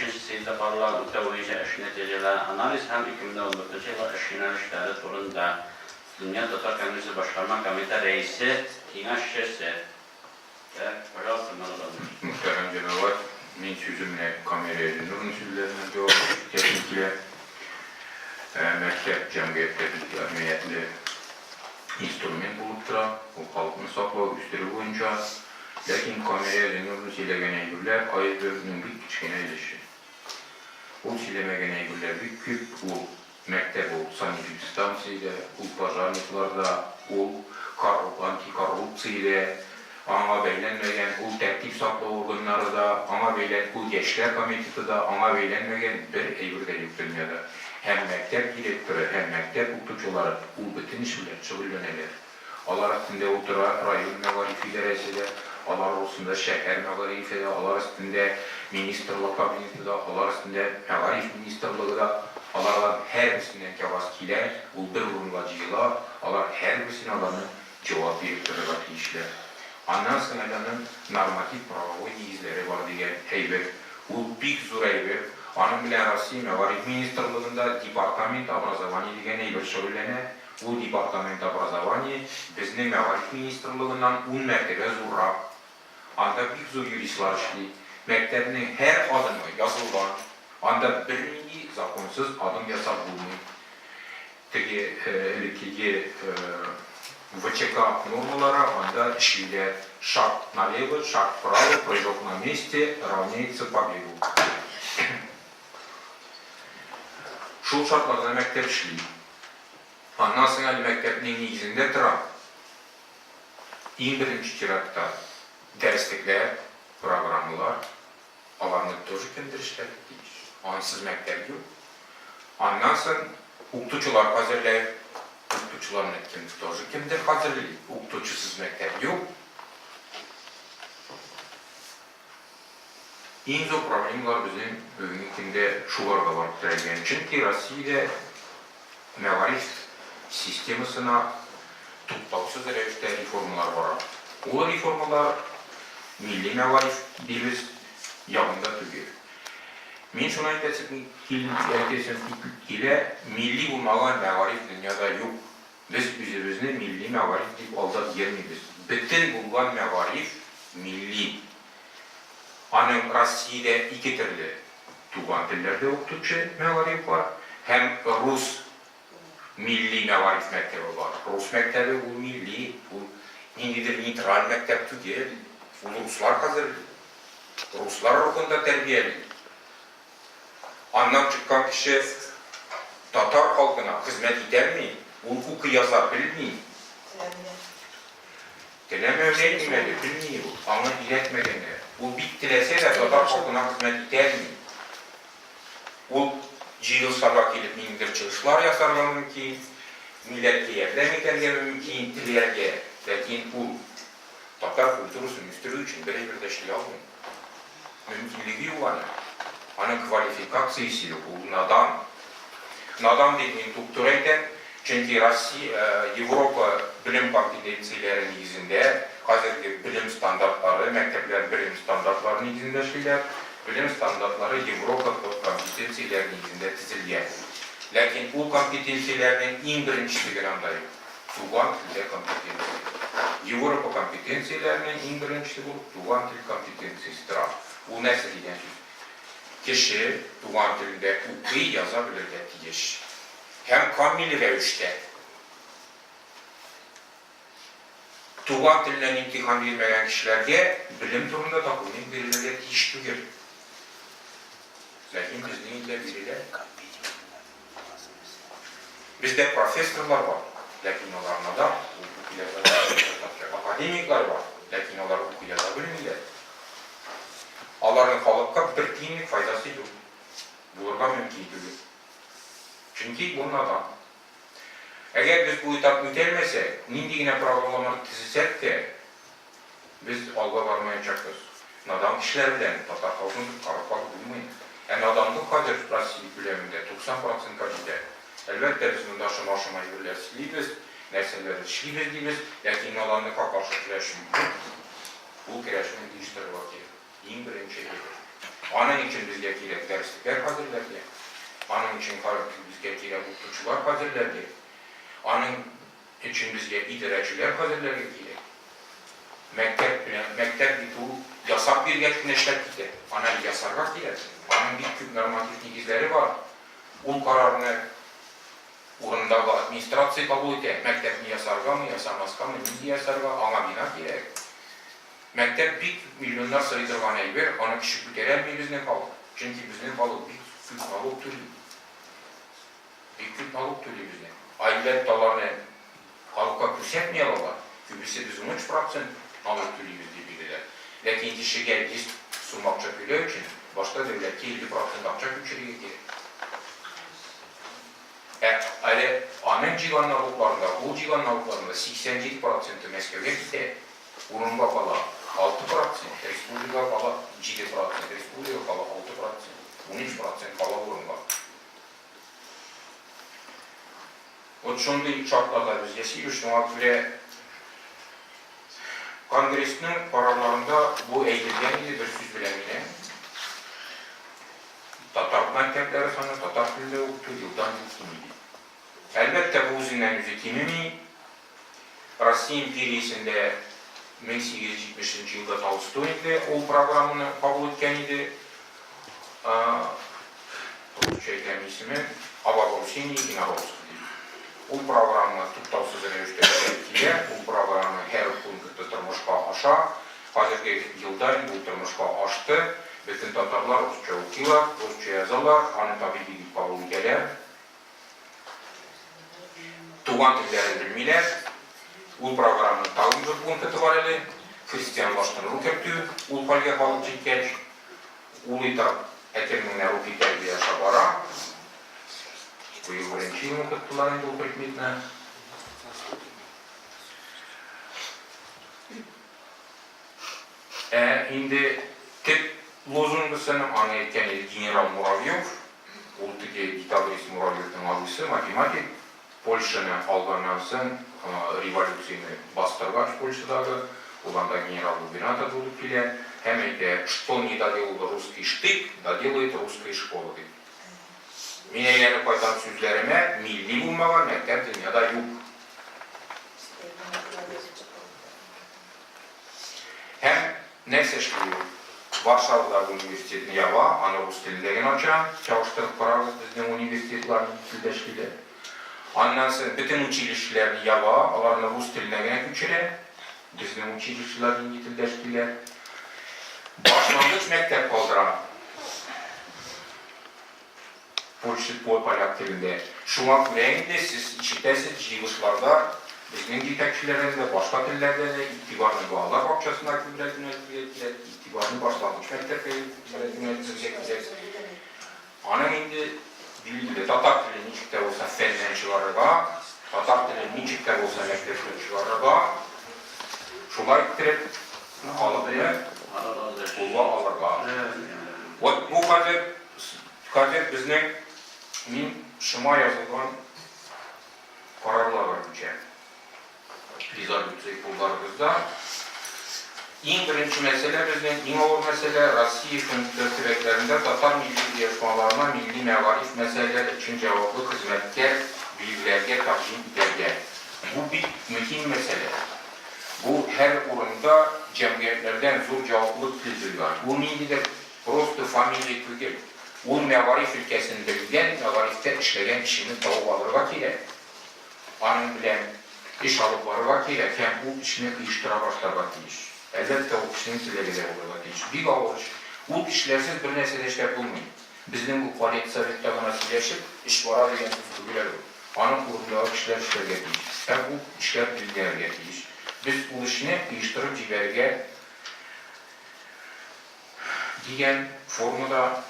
2020 yılda parlaq teoriya iş nəticələri analiz həm 2014 yılı iş yönəlişləri turunda Dünya Tatar Komünisi Başqarma Komitə Reisi Tina Şişesi və Pajal Tırnalıqdır. Muhterem canavar, min sözümle kameraya dönürüm sözlerine cevap kesinlikle məktəb cəmiyyətdə bir əhəmiyyətli instrument olubdur. O xalqını saxlağı üstləri boyunca. Lakin kameraya dönürüm siləgənə yürürlər, ayıblarının bir küçükənə ilişir. O siləməgənə yürürlər bir küp, o məktəb o sanitar stansiyada, o pajarniklarda, o antikorrupsiyada, ana beylənməyən, o tərtib saxlağı orqanları da, ana beylən, o Gençlər Komiteti da, ana beylənməyən bir eybirdə yox dünyada. Həm məktəb direktörü, həm məktəb otucuları, o bütün işlər çığırlənələr. Onlar hakkında otura rayon məğarifi idarəsidə, onlar arasında şəhər məğarifi, onlar üstündə ministerlik kabineti de, onlar üstündə məğarif ministerliği de, onlardan hər birisindən kəvaskilər, bu bir vurulacılar, onlar hər birisinin alanı cevap verib dururlar işlər. Ondan sonra normativ pravoy izləri var deyən heybət, bu bir zor heybət. Onun bilen Rusiya məğarif ministerliğində departament образования deyən heybət şöylənə. Bu departament образования bizning məğarif ministerliğindən 10 mərtəbə zorra. Anda bir zor yürüyüşlər işləyir. Məktəbinin hər adımı yazılған, anda birinci zakonsuz adım yasak bulunur. Teki ВЧК нормалара, анда işləyirlər. Шаг налево, шаг вправо, прыжок на месте равняется побегу. Şul şartlarda məktəb işləyir. Ondan sonra məktəbinin negizində duran en birinci kiratda dərsliklər, proqramlar, onlarını тоже kendirişlər deyir. Ansız məktəb yox. Ondan sonra oxutucular hazırlayır. Oxutucuların etkinlik тоже kimdir hazırlayır. Oxutucusuz məktəb yox. En zor problemler bizim bugünkündə şularga var türəyən. Çünki Rusiyada məğarif sistemasına tuttaksız rəvişdə reformalar var. O reformalar milli məğarif biliz yanında tügür. Men şuna aytasım ki, milli olmayan məğarif dünyada yox. Biz özümüzü milli məğarif deyib aldaq yermiyiz. Bütün bulgan məğarif milli. Anın Rusya'da iki türlü tuğan dillerde okutçu məğarif var. Hem Rus milli məğarif mektebi var. Rus mektebi bu milli, bu indidir neytral mektep değil. Bunu Ruslar hazırlıyor. Ruslar ruhunda terbiyeli. Andan çıkan kişi Tatar halkına hizmet eder mi? Hukuku yazar bilmiyor. Deneme öğretmeli, bilmiyor. Anı iletmediğinde. Bu bittilese de Tatar halkına hizmet eder mi? O cihazlarla gelip mindir çalışlar yazarlar mümkün, milletki yerden eterge mümkün, tilerge. Lakin bu Tatar kültürüsünün üstürü için birebirdeşliği almıyor. Mümkünlüğü var. Onun kvalifikasyası yok. Bu nadan. Nadan dediğin doktorayken, çünkü Avrupa bilim kompetensiyaları negizinde, hazırki bilim standartları, mektepler bilim standartları negizinde şeyler, bilim standartları Avrupa kompetensiyaları negizinde tizilgen. Lakin o kompetensiyaların en birincisi granadayım. Tuğan tilde kompetensiyası. Avrupa kompetensiyalarının en birincisi bu tuğan til kompetensiyasıdır. Bu nasıl diyen söz? Kişi tuğan tilinde okuyu yazabilir diyeş. Hem kamil revişte tuğan tilinden imtihan vermeyen kişilerge bilim turunda takımın birileri iş tügür. Lakin bizden ille biriler. Bizde profesörler var. Lakin onlarına da akademikler var. Lakin onlar oku yazabilirler. Onların halkka bir tiyinlik faydası yok. Bulurga mümkün değil. Çünkü bunlardan. Eğer biz bu etap mütelmesek, nindigine programları tizisek de biz alga varmayacakız. Nadan kişiler bilen, Tatar halkını karıpalı bulmayın. Yani adamlık kadir Rusiya biliminde 90% kalite. Elbette biz bunda aşama yürürler siliyimiz, nesneleri işliyimiz değiliz. Lakin adamlık karşı kireşim bu kireşimi değiştirir vakit. En birinci şeydir. Onun için bizge gerek ders için bizge kirek okutuvchilar hazırlarga, onun için bizge idarechiler hazırlarga kirek. Mektep bu yasak bir geçkin işlep gider. Ana yasarga gider. Onun bir küp normatif negizleri var. O kararını orundaki administrasiya kabul eder. Mektepni yasarga mı, yasamazga mı, neydi yasarga, ana bina gerek. Mektep bir milyonlar sayıdırgan eyber, ona kişi küterelmeyi bizden kalıp. Çünkü bizden kalıp bir küp nalog türlü. Bir küp nalog türlü bizden. Aylet dalarını halka küsetmeyeler. Kübüse bizim 3% nalog türlü bizde bilirler. Lakin kişi geldiği sunmakça bile için başka devletki 50% akça küçülüğü gerek. Öyle amen civan naloglarında, o civan naloglarında 87% Meskev'e gitti. Urumba kala 6%, Respublika kala 7%, Respublika kala 6%, 13% kala Urumba. O şunday şartlarda biz yaşıyoruz. Şuna göre Kongresinin kararlarında bu eğitilgen bir söz bilemine Tatar mektepleri sana Tatar dilinde okutu yıldan yıl. Elbette bu yüzünden yüzü kimimi Rusya imperiyesinde 1870 yılda Tolstoy'da o programını kabul etken idi. Türkçe'den ismi Abagorsini İnarovski. O programı tuttavsız üniversitede o programı her punktta tırmışka aşağı. Hazırki yılda bu tırmışka aştı. Bütün Tatarlar Rusça okuyorlar, Rusça yazarlar, anı tabi bilgi kabul ederler. Tuğan tillerini bilmiyorlar. Bu programın tağımızı punktu var eli. Hristiyanlaştırılık ettiği, ul halge balık çekkeç, ulita eterminler ruki terbiye şabara. Bu yıl birinci yılın kıttılarında bu hükmetine. Şimdi tip lozungusunu anlayırken General Muravyov, ultiki Gitalis Muravyov'un alısı matematik, Polşa'nı algandan soň revolüsiyonu bastırgaç Polşa'dagı, уланда генерал-губернатор будут келе, хэмэйте, что не доделал русский штык, доделает русская школа. Мен әйләнеп кайткан сүзләремә милли булмаган мәктәп дөньяда юк. Һәм нәрсә эшли? Варшавадагы университетны яба, аны рус телендә генә ача, чагыштырып карагыз безнең университетларны телдә эшли. Аннан соң бүтән училищеләрне яба, аларны рус теленә генә күчерә. Bizden училищелар инде телдә эшлиләр. Башлангыч мәктәп калдыра. Польша поляк телендә. Шуңа күрә инде сез ишетәсез җыелышларда безнең җитәкчеләрендә башка телләрдә дә игътибарны балалар бакчасына күбрәк юнәлтелә, игътибарны башлангыч мәктәпкә юнәлтелә. Аның инде билгеле татар телен ничек тә булса фәннән чыгарырга, татар телен ничек тә булса мәктәпкә чыгарырга şunlar getirip alıp bulma alırlar. Bu kadar bizden min şıma yazılgan kararlar var bütçe. Rezolütsiya kullarımızda. En birinci mesele bizden, en ağır mesele Rusya hükümet tübeklerinde Tatar milli yarışmalarına milli mevarif meseleler için cevaplı hizmetkar bilgilerge takdim ederler. Bu bir mühim mesele. Bu her oranda cemiyetlerden zor cevaplık bildirgan. Bu neydidir? Prosto familya tügel. O mevarif ülkesinde bilgen, mevarifte işleyen kişinin tavuk alırga kirek. Anın bilen iş alıp varırga kirek. Hem bu işini kıyıştıra başlarga deyiş. Elbette o kişinin silerine olurga deyiş. Bir ağır iş. O işlersiz bir nesede işler bulmayın. Bizden bu faaliyet sovetlerine sileşip, iş vara degen sözü güler olur. Anın kurumdağı kişiler işlerge deyiş. Hem bu işler bilgilerge deyiş. Biz bu işini kıyıştırıp ciberge diyen formada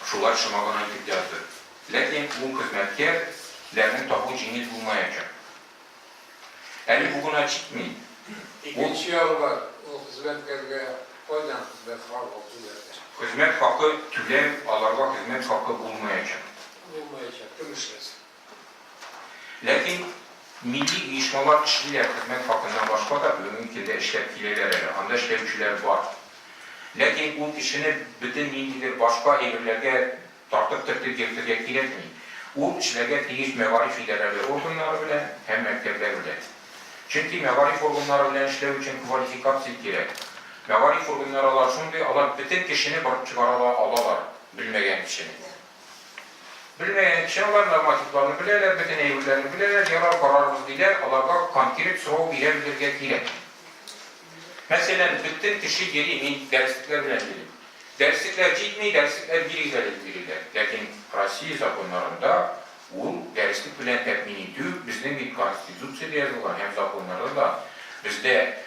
şular şımagana etip yazdı. Lakin bu hizmetkerlerin tabu cinil bulmayacak. Yani bugün çıkmayın. İkinci yol var, o hizmetkerge oynayan hizmet hakkı tülerdir. Hizmet hakkı tüler, alarga hizmet hakkı bulmayacak. Bulmayacak, demişsiniz. Lakin milli uyuşmalar işliler hizmet hakkından başka da bugünkü işletkiler anda işlevçiler var. Lakin bu kişinin bütün millidir başka emirlerge tartıp tırtıp yırtacak gerekmeyin. O işlerge teyiş mevarif idareleri organları bile hem mektepler bile. Çünkü mevarif organları bile işlev için kvalifikasyon gerek. Mevarif organları alar şunday, alar bütün kişini barıp çıkarala alalar, bilmeyen kişini. Bilmeyen kişi alar normatiflerini bilirler, bütün eğrilerini bilirler, yarar kararımız diler, alarga konkret soru bilebilirge gerek. Mesela bütün kişi geri derslikler bilen bilir. Derslikler cidmi, derslikler biri bilirler. Lakin Rusya zakonlarında bu derslik bilen temin ediyor. Bizden bir konstitüsiyada yazılan hem zakonlarda da bizde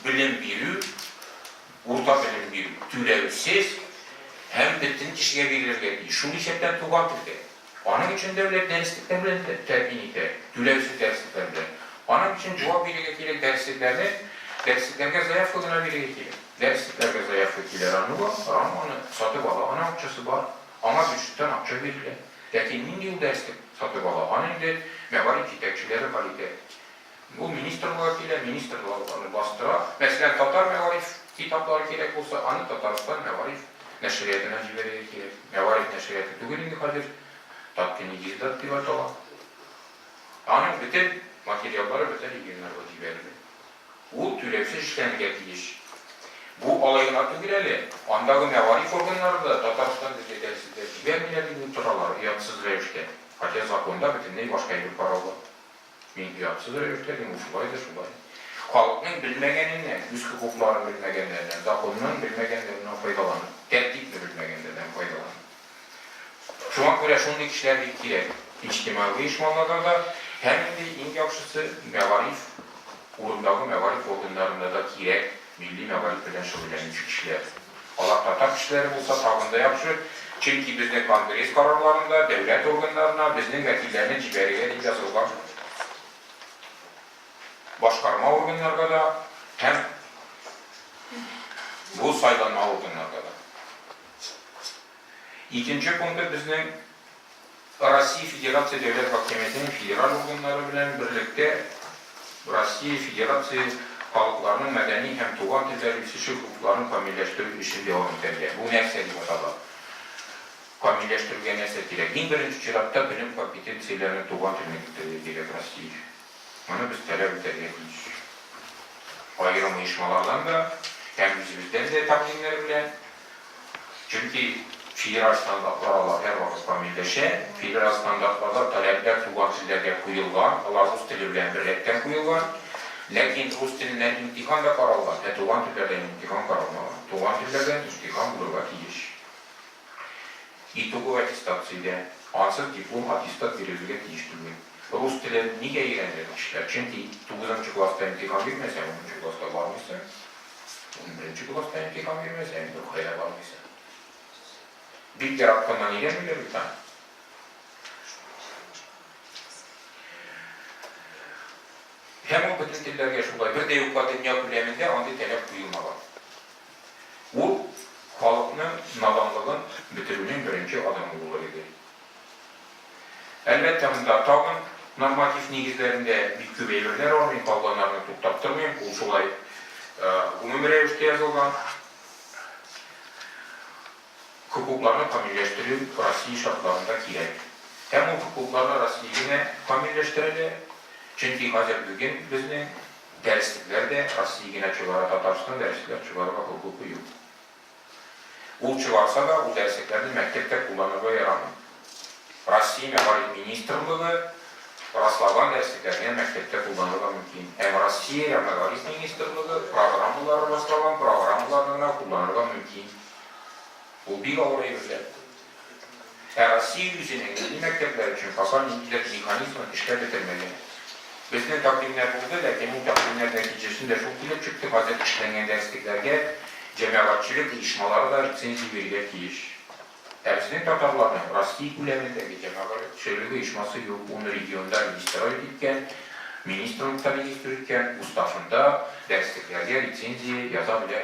bilim biri, orta bilim biri, türevsiz hem bütün kişiye verilirler değil. Şunu işetten tuğan türde. Onun için devlet derslikler bilen temin ediyor. Türevsiz derslikler bilen. Onun için cevap verilirken dersliklerge zayıf olduğuna verilirken. Dersliklerge zayıf etkiler anı var, ama onu satıp ala, ana akçası var. Ama güçlükten akça verilir. Lakin mindiği derslik satıp ala, anında mevari kitekçileri kalite. Bu ministerliğini bastıra. Mesela Tatar mevarif kitapları gerek olsa, anı Tataristan mevarif neşriyatına cibere gerek. Mevarif neşriyatı tügülünü kadir. Tatkini gizdat divat olan. Anın bütün materyalları bütün ilgilenler o ciberli. Bu türevsiz işlemge etkiyiş. Bu alayın adı gireli. Andaki mevarif organlarda Tataristan dersinde cibermilerin ultraları yatsız revişte. Hatta zakonda bütünleyi başka bir paralı. Yatsız revişte değil, şulaydı. Halkın bilmegeninden, üst hukukların bilmegenlerinden, zakonunun bilmegenlerinden faydalanır. Tertipli bilmegenlerinden faydalanır. Şu an göre şundaki kişiler gerek. İçtimai işmanlarda da hem de en yakışısı mevarif, urundaki mevarif organlarında da gerek. Milli mevarif bilen şöylenici kişiler. Allah Tatar kişileri bulsa tağında yapışır. Çünkü bizde kongres kararlarında, devlet organlarına, bizden vekillerine ciberiye yazılgan. Başkarma organlarda da, hem bu saylanma organlarda da. İkinci konuda bizden Rusya Federasyası Devlet Mahkemesi'nin federal organları bilen birlikte Rusya Federasyası halklarının medeni hem tuğan tilleri sişi hukuklarını kamilleştirip işin devam ederler. Bu nerseli batada. Kamilleştirilgen nersetiyle. En birinci çırakta bilim kompetensiyalarını tuğan tilini gerek Rusya'yı. Onu biz talep ederiz. Ayrım uyuşmalardan da hem bizden de tahminler bilen. Çünkü federal standartlar Allah her vakit kamilleşe. Federal standartlarda talepler tuğan tillerine kuyulgan. Allah Rus tili bilen birlikten kuyulgan. Lakin Rus tilinden imtihan da karalgan. Tuğan tillerden imtihan karalgan. Tuğan tillerden imtihan bulurga tiyiş. İtugu atestatsıyla ansız diplom atestat verilirge tiyiştirmek. Rus tili niye eğlendirir kişiler? Çünkü 9. klasta imtihan vermesen, 10. klasta var mısın? 11. klasta imtihan vermesen, yok hayra var mısın? Bir kere hakkından eğlenmiyor bir tane. Hem o bütün tillerge şulay, bir de yukarı dünya küleminde anti talep duyulmalı. Bu, halkının nadanlığın bitirinin birinci adımı olur idi. Elbette bunda tağın normatif negizlerinde bir kübeylerler var, ben kavganlarını tuttaptırmayayım. Bu şulay umum revişte yazılgan. Hukuklarını kamilleştirip Rusya şartlarında gerek. Hem o hukuklarını Rusya'yı kamilleştirelim. Çünkü hazır bugün bizden dersliklerde Rusya'yı çıkara Tataristan derslikler çıkarma hukuku yok. O çıkarsa da o dersliklerde mektepte kullanılma yaramıyor. Rusya Mevarif Ministerliği Raslavan dersliklerine mektepte kullanılma mümkün. Hem Rusya Mevarif Ministerliği programları Raslavan programlarına kullanılma mümkün. Bu bir oraya güzel. Rusya yüzünün mektepler için kapan mekanizma işgal edilmeli. Bizden takvimler buldu, lakin bu takvimler neticesinde çok bile çıktı. Hazır işlenen dersliklerge cemaatçılık uyuşmaları da lisensi verilir ki iş. Bizden Tatarlarının Rusya külemindeki cemaatçılık uyuşması yok. Onu regionda registre edilirken, ministerlikte registrelirken, ustafında dersliklerge lisensi yazabilir.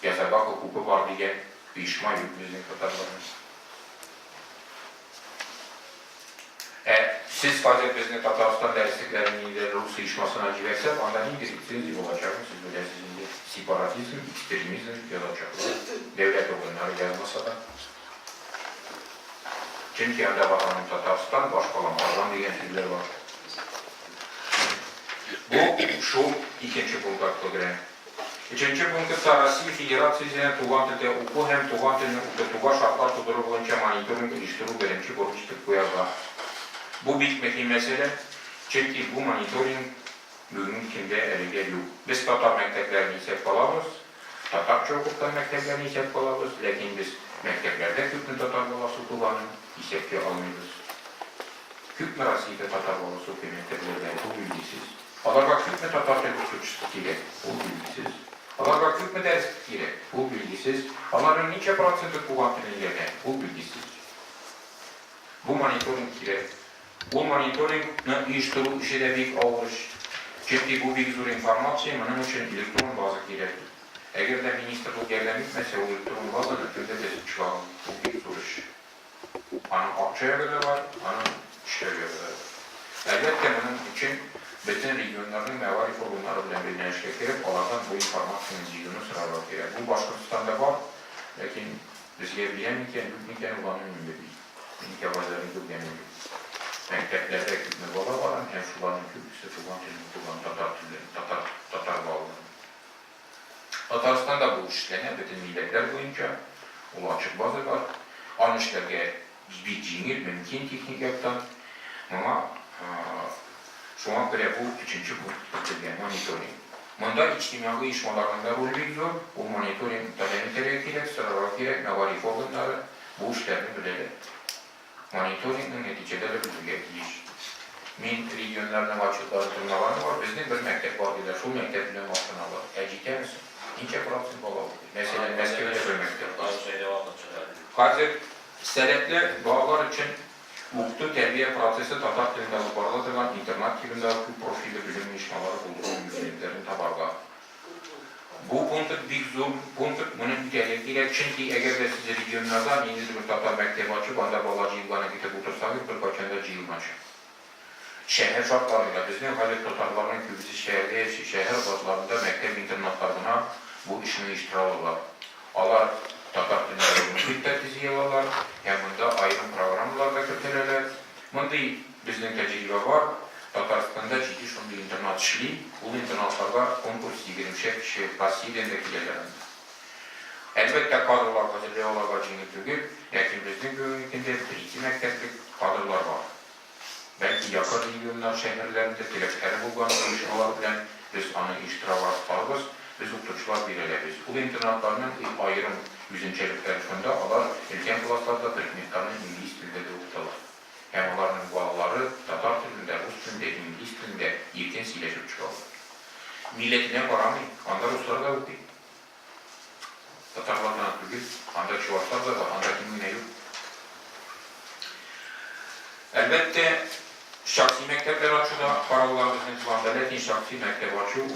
Yazarga hukuku var diye uyuşma yok bizden Tatarlarının. Siz hazır bizden Tataristan dersliklerinin Rus uyuşmasına girersek, ondan indirsiniz olacak. Siz böyle sizin de separatizm, ekstremizm yazacaklar. Devlet organları yazmasa da. Çünkü anda vatanın Tatarstan başkalanlardan diyen sözler var. Bu şu ikinci punkta göre. Üçüncü punktu Sarasi Federasyası'nın tuğan tüte oku hem tuğan tüte tuğan şartlar tuturu boyunca monitoring iliştiri birinci borçluk koyarlar. Bu bir mühim mesele. Çünkü bu monitoring bugün kimde eline yok. Biz Tatar mekteplerini isep alamız. Tatar çocuklar mekteplerini isep alamız. Lakin biz mekteplerde Kürt'ün Tatar balası kullanın isepki almıyoruz. Kürt merasıyla Tatar balası okuyan mekteplerde bu bilgisiz. Alarga Kürt mü Tatar Türkçüsü ile bu bilgisiz. Alarga Kürt mü ders ile bu bilgisiz. Alarga nice prosentlik bu vantiliyle bu bilgisiz. Bu monitoring ile bu monitoring işturu işe de bir alış. Çünkü bu bir zor informasiya bunun için elektron bazı gerekli. Eğer de ministerlik yerden gitmese o elektron bazını tümde de çıkalım. Bu bir zor iş. Onun akçaya göre var, onun işe göre var. Elbette bunun için bütün regionların mevari forumları bilen birleşik gerek, onlardan bu informasyanın zilini sıralar gerek. Bu Başkırtistan'da var, lakin bizge bilemeyken, bilmeyken olanın ünlü değil. Bilmeyken bazıların bilmeyken mekteplerde ekibine bağlı var, hem şuların kültüsü, tuğan tülünü kullan, Tatar bağlı. Tataristan'da bu işlenen bütün milletler boyunca o açık bazı var. Aynı işlerge bir cingir, mümkün teknik yaptan ama şu an göre bu üçüncü punkt monitoring. Bunda içtimai uyuşmalarında rol veriyor. Bu monitoring talep gerek, sıralar gerek, mevari organları bu işlerini bilir. Monitoringin neticeleri bizge iş. Min regionlardan açıkları durmaları var. Bizde bir mektep var dediler. Şu mekteple masına var. Ecike misin? Nice prosent bağlı. Mesela Meskev'de bir mektep var. Hazır sebepli bağlar için Muktu terbiye prosesi Tatar dilinde barılatılan internet dilinde profili bilim işmaları bulduğum müzeylerin tabarga. Bu punkt bir zor punkt bunun gerekliyle çünkü eğer de siz regionlardan yeni bir Tatar mektebi açıp anda balacı yıllarına gidip otursanız bir kaçında cihilmaşı. Şehir şartlarıyla bizim Halep Tatarların kübüsü şehirde yaşıyor. Şehir bazılarında mektep internatlarına bu işini iştiralırlar. Onlar Tatar dilinde müddetizi yalarlar. Hem bunda ayrım programlarda kötülerler. Bunda bizden tecrübe var. Tataristan'da ciddi şunlu internat işli. Bu internatlarda konkurs 20 kişi Rusya'dan da kilelerinde. Elbette kadrolar hazırlıyorlar cingitliği. Lakin bizden göğünlükünde bir mekteplik kadrolar var. Belki yakın regionlar şehirlerinde telefkere bulgan çalışmalar bilen biz onun iştirak varız. Biz okutuşlar belirleriz. Bu internatlarının ayrım yüzünçelikleri şunda alar ilken klaslarda tekniklerini İngiliz dilinde de okuturlar. Hem onların bağları Tatar dilinde, Rus dilinde, İngiliz dilinde erken sileşip çıkarlar. Milletine varamayın. Anda Ruslar da okuyor. Tatarlardan değil, anda Çuvaşlar da var, anda kimine yok. Elbette şahsi mektepler açıda, paralılar bizim kullandığı şahsi mektep açıyor.